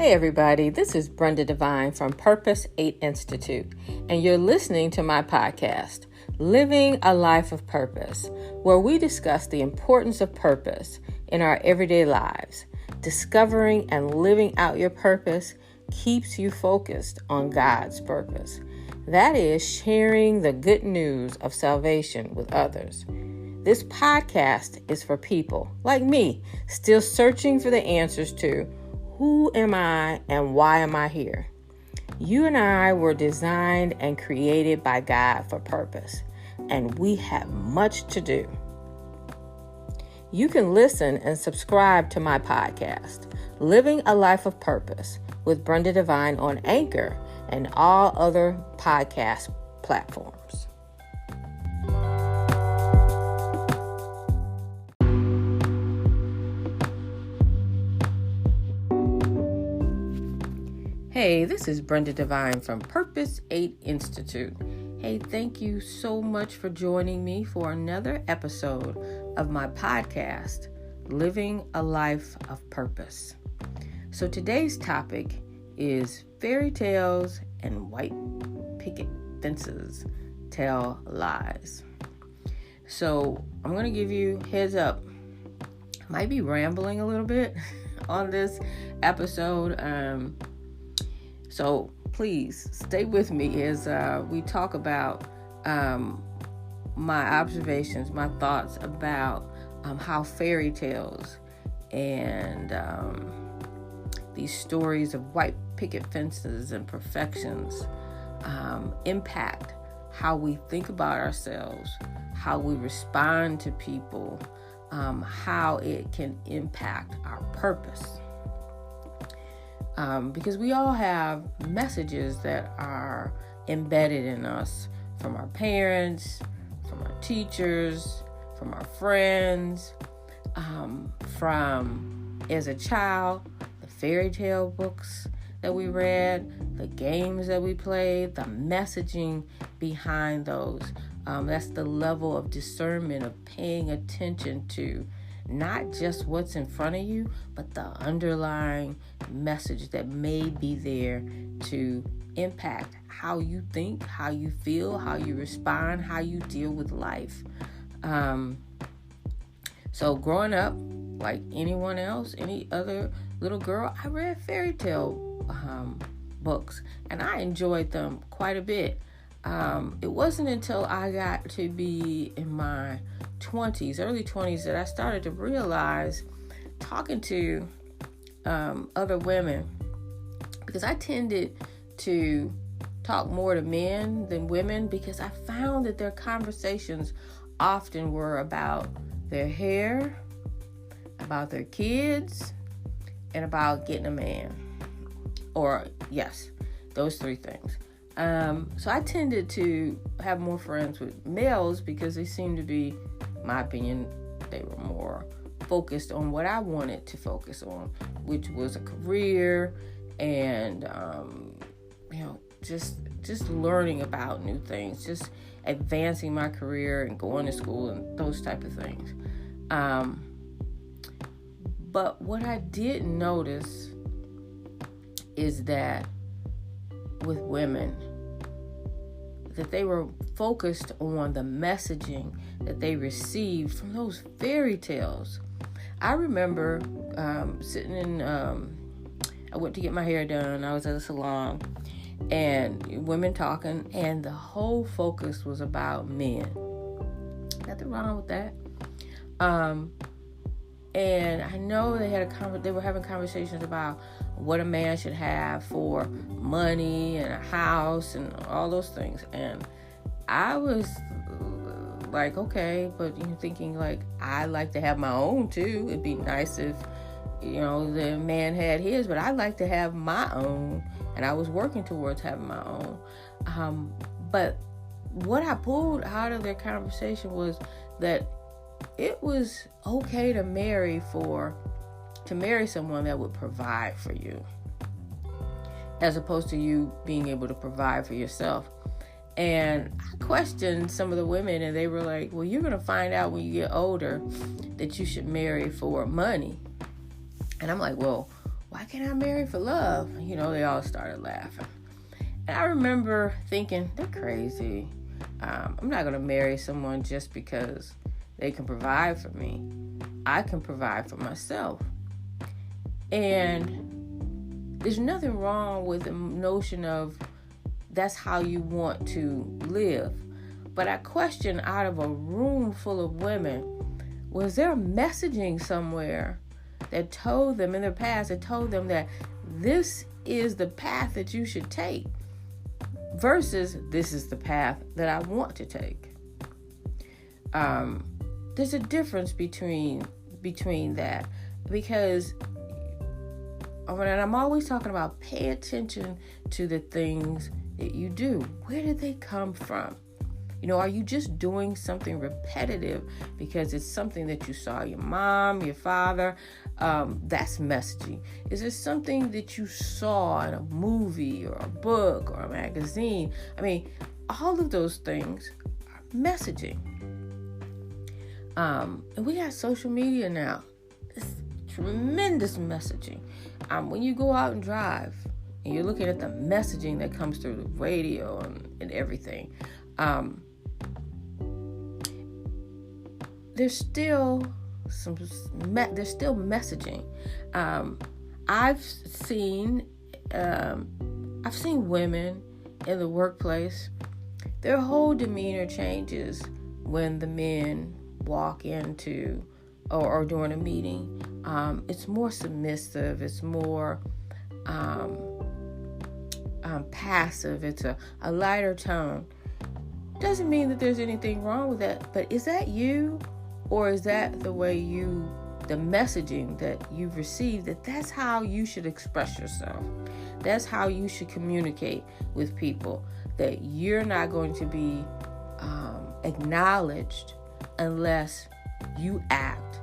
Hey everybody, this is Brenda Devine from Purpose 8 Institute, and you're listening to my podcast, Living a Life of Purpose, where we discuss the importance of purpose in our everyday lives. Discovering and living out your purpose keeps you focused on God's purpose. That is sharing the good news of salvation with others. This podcast is for people like me, still searching for the answers to who am I and why am I here? You and I were designed and created by God for purpose, and we have much to do. You can listen and subscribe to my podcast, Living a Life of Purpose with Brenda Devine on Anchor and all other podcast platforms. Hey, this is Brenda Devine from Purpose 8 Institute. Hey, thank you so much for joining me for another episode of my podcast, Living a Life of Purpose. So today's topic is Fairytales and white picket fences tell lies. So I'm going to give you heads up. I might be rambling a little bit on this episode. So please stay with me as we talk about my observations, my thoughts about how fairy tales and these stories of white picket fences and perfections impact how we think about ourselves, how we respond to people, how it can impact our purpose. Because we all have messages that are embedded in us from our parents, from our teachers, from our friends, from as a child, the fairy tale books that we read, the games that we played, the messaging behind those. That's the level of discernment of paying attention to not just what's in front of you, but the underlying message that may be there to impact how you think, how you feel, how you respond, how you deal with life. So growing up, like anyone else, any other little girl, I read fairy tale books, and I enjoyed them quite a bit. It wasn't until I got to be in my early 20s, that I started to realize, talking to other women, because I tended to talk more to men than women, because I found that their conversations often were about their hair, about their kids, and about getting a man. Or, yes, those three things. So I tended to have more friends with males because they seemed to be, in my opinion, they were more focused on what I wanted to focus on, which was a career and, just learning about new things, just advancing my career and going to school and those type of things. But what I did notice is that with women, that they were focused on the messaging that they received from those fairy tales. I remember sitting in, I went to get my hair done. I was at a salon, and women talking, and the whole focus was about men. Nothing wrong with that. And I know they were having conversations about what a man should have for money and a house and all those things. And I was like, okay, but thinking like, I like to have my own too. It'd be nice if, the man had his, but I'd like to have my own. And I was working towards having my own. But what I pulled out of their conversation was that it was okay to marry someone that would provide for you, as opposed to you being able to provide for yourself. And I questioned some of the women, and they were like, well, you're going to find out when you get older that you should marry for money. And I'm like, well, why can't I marry for love? They all started laughing. And I remember thinking, they're crazy. I'm not going to marry someone just because they can provide for me. I can provide for myself. And there's nothing wrong with the notion of that's how you want to live. But I question, out of a room full of women, was there messaging somewhere that told them in their past, that told them that this is the path that you should take versus this is the path that I want to take? There's a difference between that, because and I'm always talking about pay attention to the things that you do. Where did they come from? Are you just doing something repetitive because it's something that you saw your mom, your father? That's messaging. Is it something that you saw in a movie or a book or a magazine? All of those things are messaging. And we got social media now. It's tremendous messaging. When you go out and drive and you're looking at the messaging that comes through the radio and everything, there's still messaging. I've seen women in the workplace. Their whole demeanor changes when the men walk into or during a meeting. It's more submissive. It's more passive. It's a lighter tone. Doesn't mean that there's anything wrong with that, but is that you? Or is that the way the messaging that you've received, that's how you should express yourself? That's how you should communicate with people, that you're not going to be acknowledged unless you act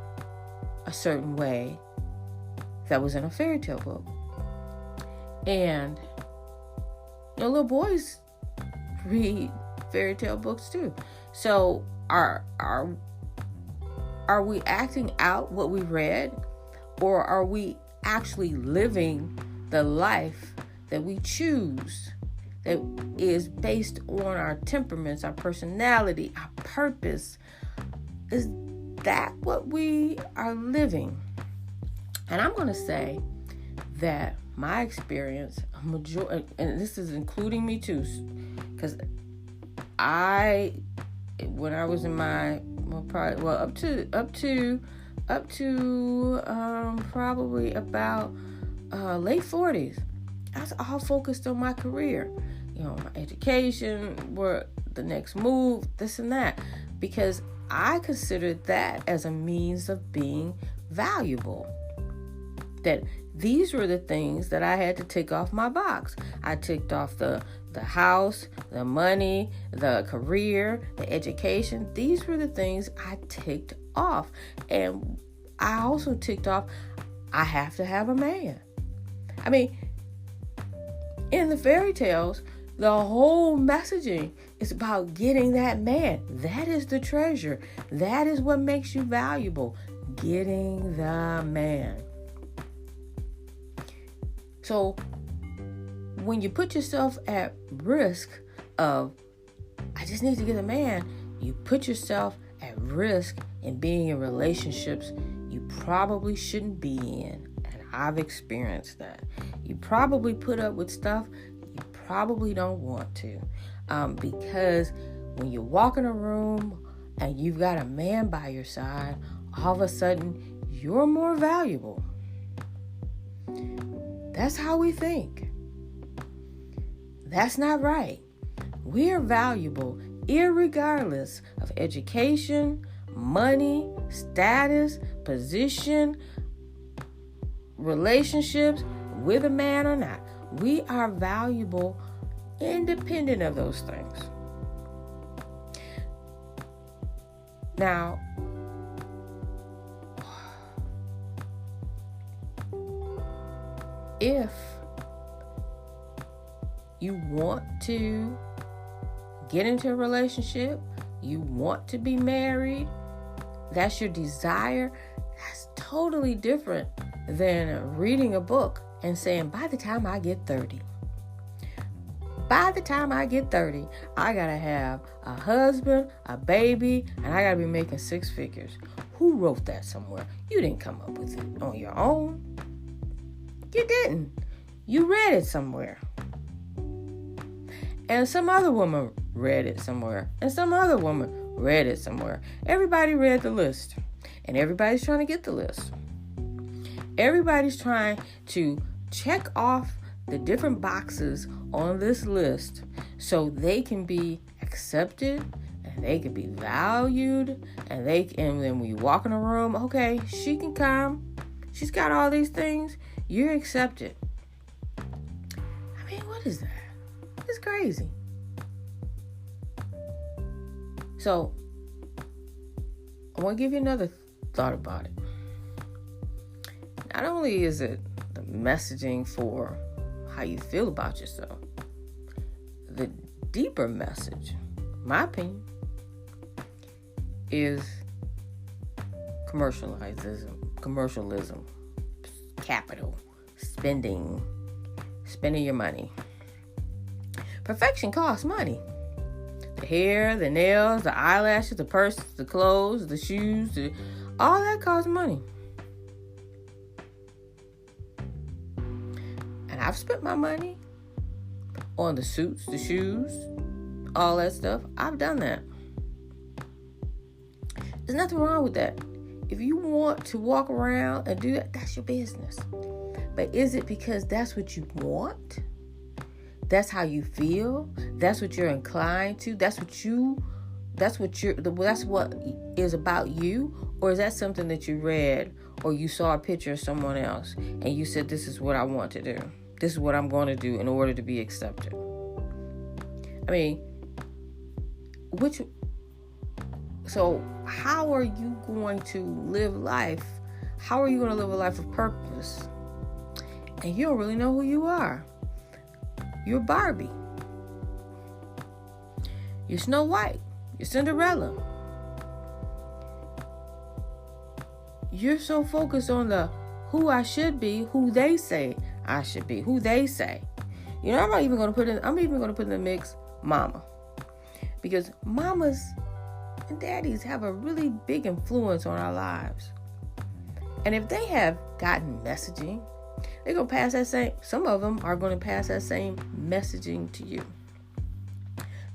a certain way that was in a fairy tale book. And little boys read fairy tale books too. So are we acting out what we read, or are we actually living the life that we choose, that is based on our temperaments, our personality, our purpose? Is that what we are living? And I'm going to say that my experience, and this is including me too, because when I was in my up to probably about late 40s, I was all focused on my career, my education, work, the next move, this and that, because I considered that as a means of being valuable. That these were the things that I had to tick off my box. I ticked off the house, the money, the career, the education. These were the things I ticked off. And I also ticked off, I have to have a man. In the fairy tales, the whole messaging is about getting that man. That is the treasure. That is what makes you valuable. Getting the man. So when you put yourself at risk of, I just need to get a man, you put yourself at risk in being in relationships you probably shouldn't be in. And I've experienced that. You probably put up with stuff you probably don't want to. Because when you walk in a room and you've got a man by your side, all of a sudden you're more valuable. That's how we think. That's not right. We are valuable irregardless of education, money, status, position, relationships with a man or not. We are valuable independent of those things. Now, if you want to get into a relationship, you want to be married, that's your desire, that's totally different than reading a book and saying, by the time I get 30, I gotta have a husband, a baby, and I gotta be making 6 figures. Who wrote that somewhere? You didn't come up with it on your own. You didn't. You read it somewhere. And some other woman read it somewhere. And some other woman read it somewhere. Everybody read the list. And everybody's trying to get the list. Everybody's trying to check off the different boxes on this list so they can be accepted and they can be valued, and then when you walk in a room, okay, she can come, she's got all these things, you're accepted. I mean, what is that? It's crazy. So I want to give you another thought about it. Not only is it the messaging for how you feel about yourself, the deeper message, my opinion, is commercialism, capital, spending your money. Perfection costs money. The hair, the nails, the eyelashes, the purse, the clothes, the shoes, all that costs money. And I've spent my money on the suits, the shoes, all that stuff. I've done that. There's nothing wrong with that. If you want to walk around and do that, that's your business. But is it because that's what you want? That's how you feel? That's what you're inclined to? That's what is about you? Or is that something that you read or you saw a picture of someone else and you said, this is what I want to do. This is what I'm going to do in order to be accepted. I mean, so how are you going to live life? How are you going to live a life of purpose? And you don't really know who you are. You're Barbie. You're Snow White. You're Cinderella. You're so focused on the who I should be, who they say I should be, who they say. You know, I'm even going to put in the mix mama. Because mamas and daddies have a really big influence on our lives. And if they have gotten messaging, they're going to pass that same, some of them are going to pass that same messaging to you.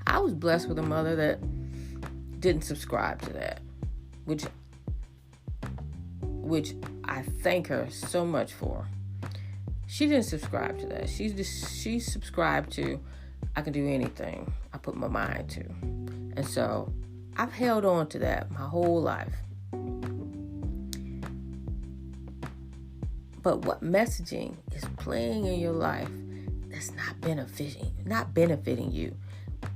I was blessed with a mother that didn't subscribe to that, which I thank her so much for. She didn't subscribe to that. She subscribed to, I can do anything I put my mind to. And so I've held on to that my whole life. But what messaging is playing in your life that's not benefiting you.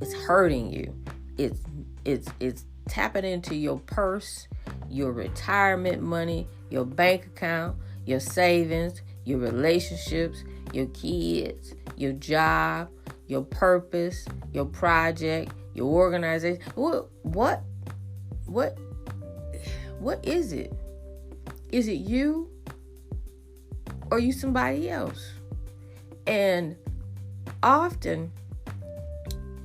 It's hurting you. It's tapping into your purse, your retirement money, your bank account, your savings, your relationships, your kids, your job, your purpose, your project, your organization. What is it? Is it you? Or you somebody else? And often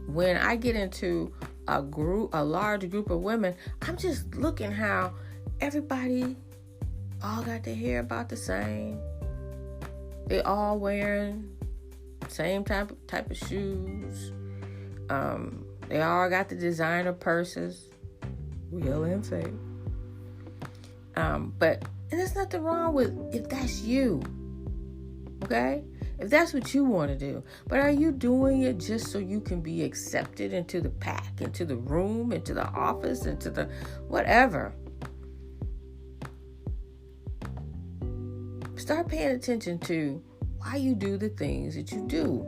when I get into a large group of women, I'm just looking how everybody all got their hair about the same. They all wearing same type of shoes. They all got the designer purses, real and fake. But there's nothing wrong with if that's you. Okay? If that's what you want to do. But are you doing it just so you can be accepted into the pack, into the room, into the office, into the whatever? Start paying attention to why you do the things that you do.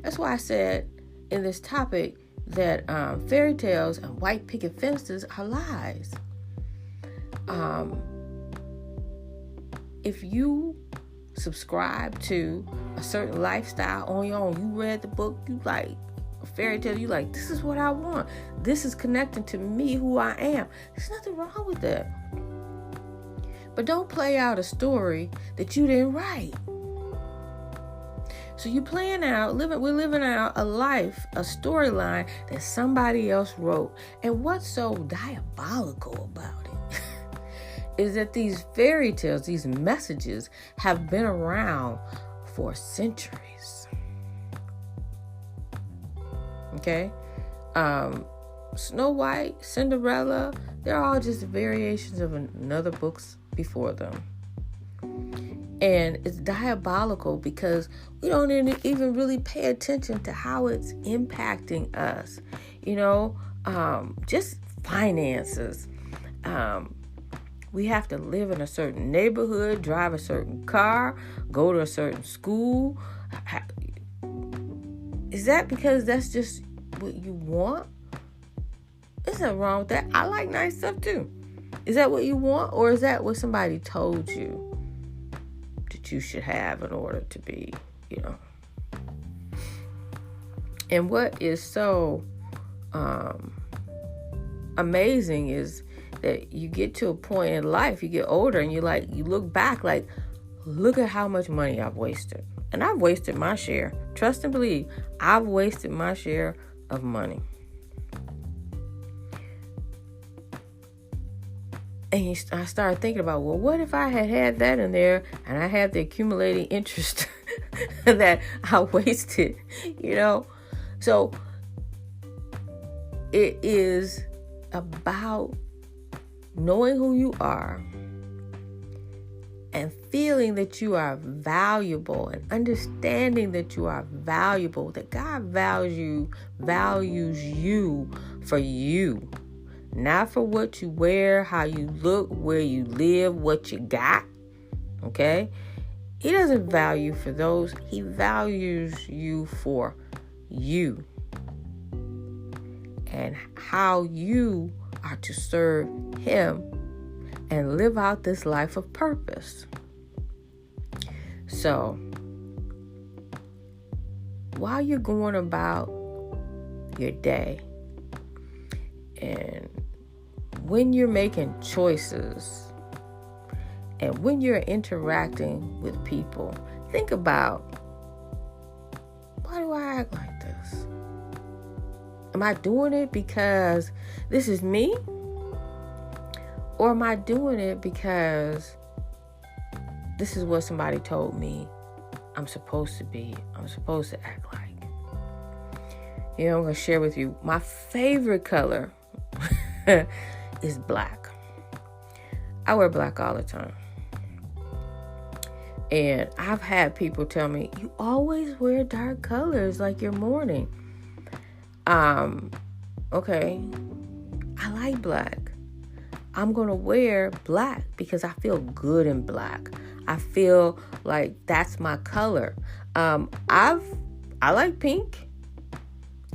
That's why I said in this topic that fairy tales and white picket fences are lies. If you subscribe to a certain lifestyle on your own, you read the book, you like a fairy tale, you like, this is what I want. This is connecting to me, who I am. There's nothing wrong with that. But don't play out a story that you didn't write. So we're living out a life, a storyline that somebody else wrote. And what's so diabolical about it is that these fairy tales, these messages have been around for centuries. Okay? Snow White, Cinderella, they're all just variations of another books before them. And it's diabolical because we don't even really pay attention to how it's impacting us. Just finances. We have to live in a certain neighborhood, drive a certain car, go to a certain school. Is that because that's just what you want? There's nothing wrong with that. I like nice stuff too. Is that what you want, or is that what somebody told you that you should have in order to be, And what is so amazing is that you get to a point in life, you get older, and you look back like, look at how much money I've wasted. And I've wasted my share. Trust and believe, I've wasted my share of money. And I started thinking about, well, what if I had that in there and I had the accumulating interest that I wasted, So it is about knowing who you are and feeling that you are valuable and understanding that you are valuable, that God values you for you. Not for what you wear, how you look, where you live, what you got. Okay? He doesn't value for those. He values you for you. And how you are to serve him and live out this life of purpose. So, while you're going about your day, and when you're making choices and when you're interacting with people, think about, why do I act like this? Am I doing it because this is me? Or am I doing it because this is what somebody told me I'm supposed to be, I'm supposed to act like? I'm going to share with you my favorite color is black. I wear black all the time. And I've had people tell me, you always wear dark colors like you're mourning. Okay. I like black. I'm going to wear black because I feel good in black. I feel like that's my color. I like pink.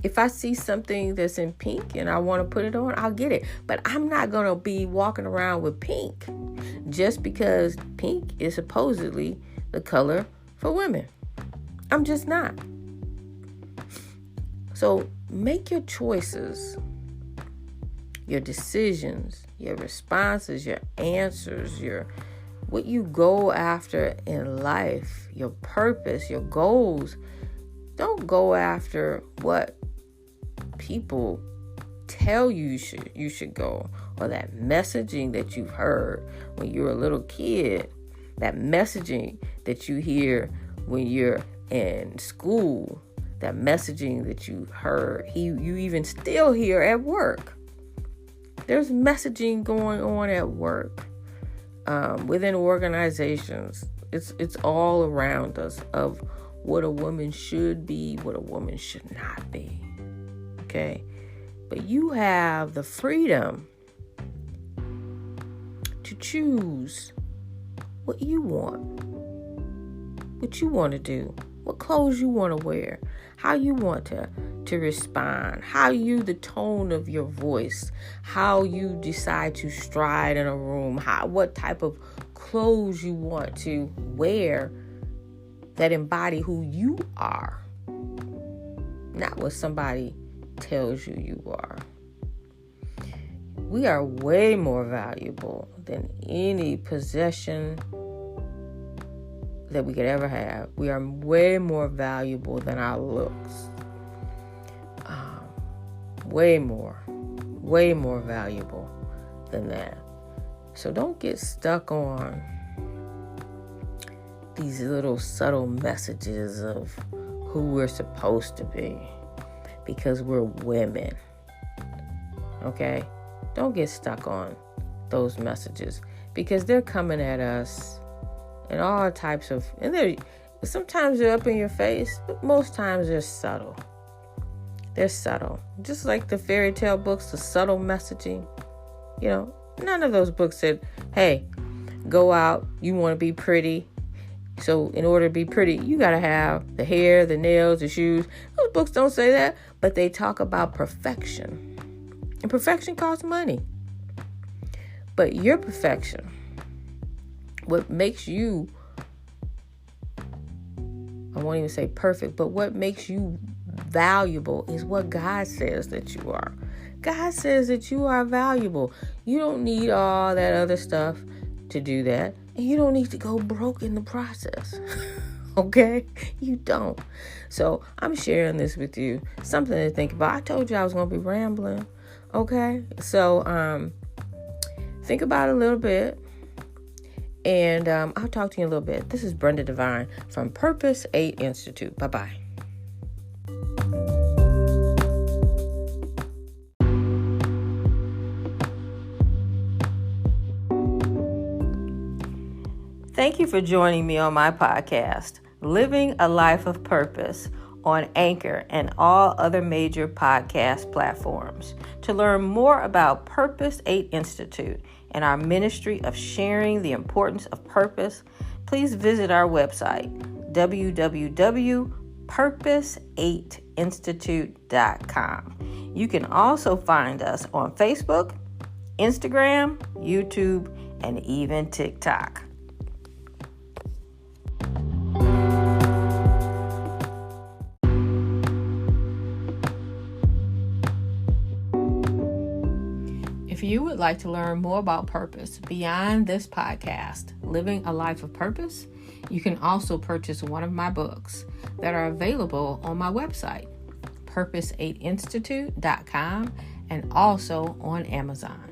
If I see something that's in pink and I want to put it on, I'll get it. But I'm not going to be walking around with pink just because pink is supposedly the color for women. I'm just not. So make your choices, your decisions, your responses, your answers, what you go after in life, your purpose, your goals. Don't go after what people tell you should go, or that messaging that you've heard when you're a little kid, that messaging that you hear when you're in school, that messaging that you heard, you even still hear at work. There's messaging going on at work, within organizations. It's all around us of what a woman should be, what a woman should not be. Okay? But you have the freedom to choose what you want to do, what clothes you want to wear, how you want to respond, the tone of your voice, how you decide to stride in a room, what type of clothes you want to wear that embody who you are, not what somebody tells you are. We are way more valuable than any possession that we could ever have. We are way more valuable than our looks. Way more valuable than that. So don't get stuck on these little subtle messages of who we're supposed to be because we're women. Okay? Don't get stuck on those messages because they're coming at us in all types of, and sometimes they're up in your face, but most times they're subtle. They're subtle. Just like the fairy tale books, the subtle messaging. None of those books said, hey, go out, you want to be pretty. So in order to be pretty, you got to have the hair, the nails, the shoes. Those books don't say that, but they talk about perfection. And perfection costs money. But your perfection, what makes you, I won't even say perfect, but what makes you valuable is what God says that you are. God says that you are valuable. You don't need all that other stuff to do that. And you don't need to go broke in the process. Okay? You don't. So I'm sharing this with you. Something to think about. I told you I was going to be rambling. Okay? So think about it a little bit. And I'll talk to you in a little bit. This is Brenda Devine from Purpose 8 Institute. Bye-bye. Thank you for joining me on my podcast, Living a Life of Purpose, on Anchor and all other major podcast platforms. To learn more about Purpose 8 Institute and our ministry of sharing the importance of purpose, please visit our website, www.purpose8institute.com. You can also find us on Facebook, Instagram, YouTube, and even TikTok. If you would like to learn more about purpose beyond this podcast, Living a Life of Purpose, you can also purchase one of my books that are available on my website, purpose8institute.com, and also on Amazon.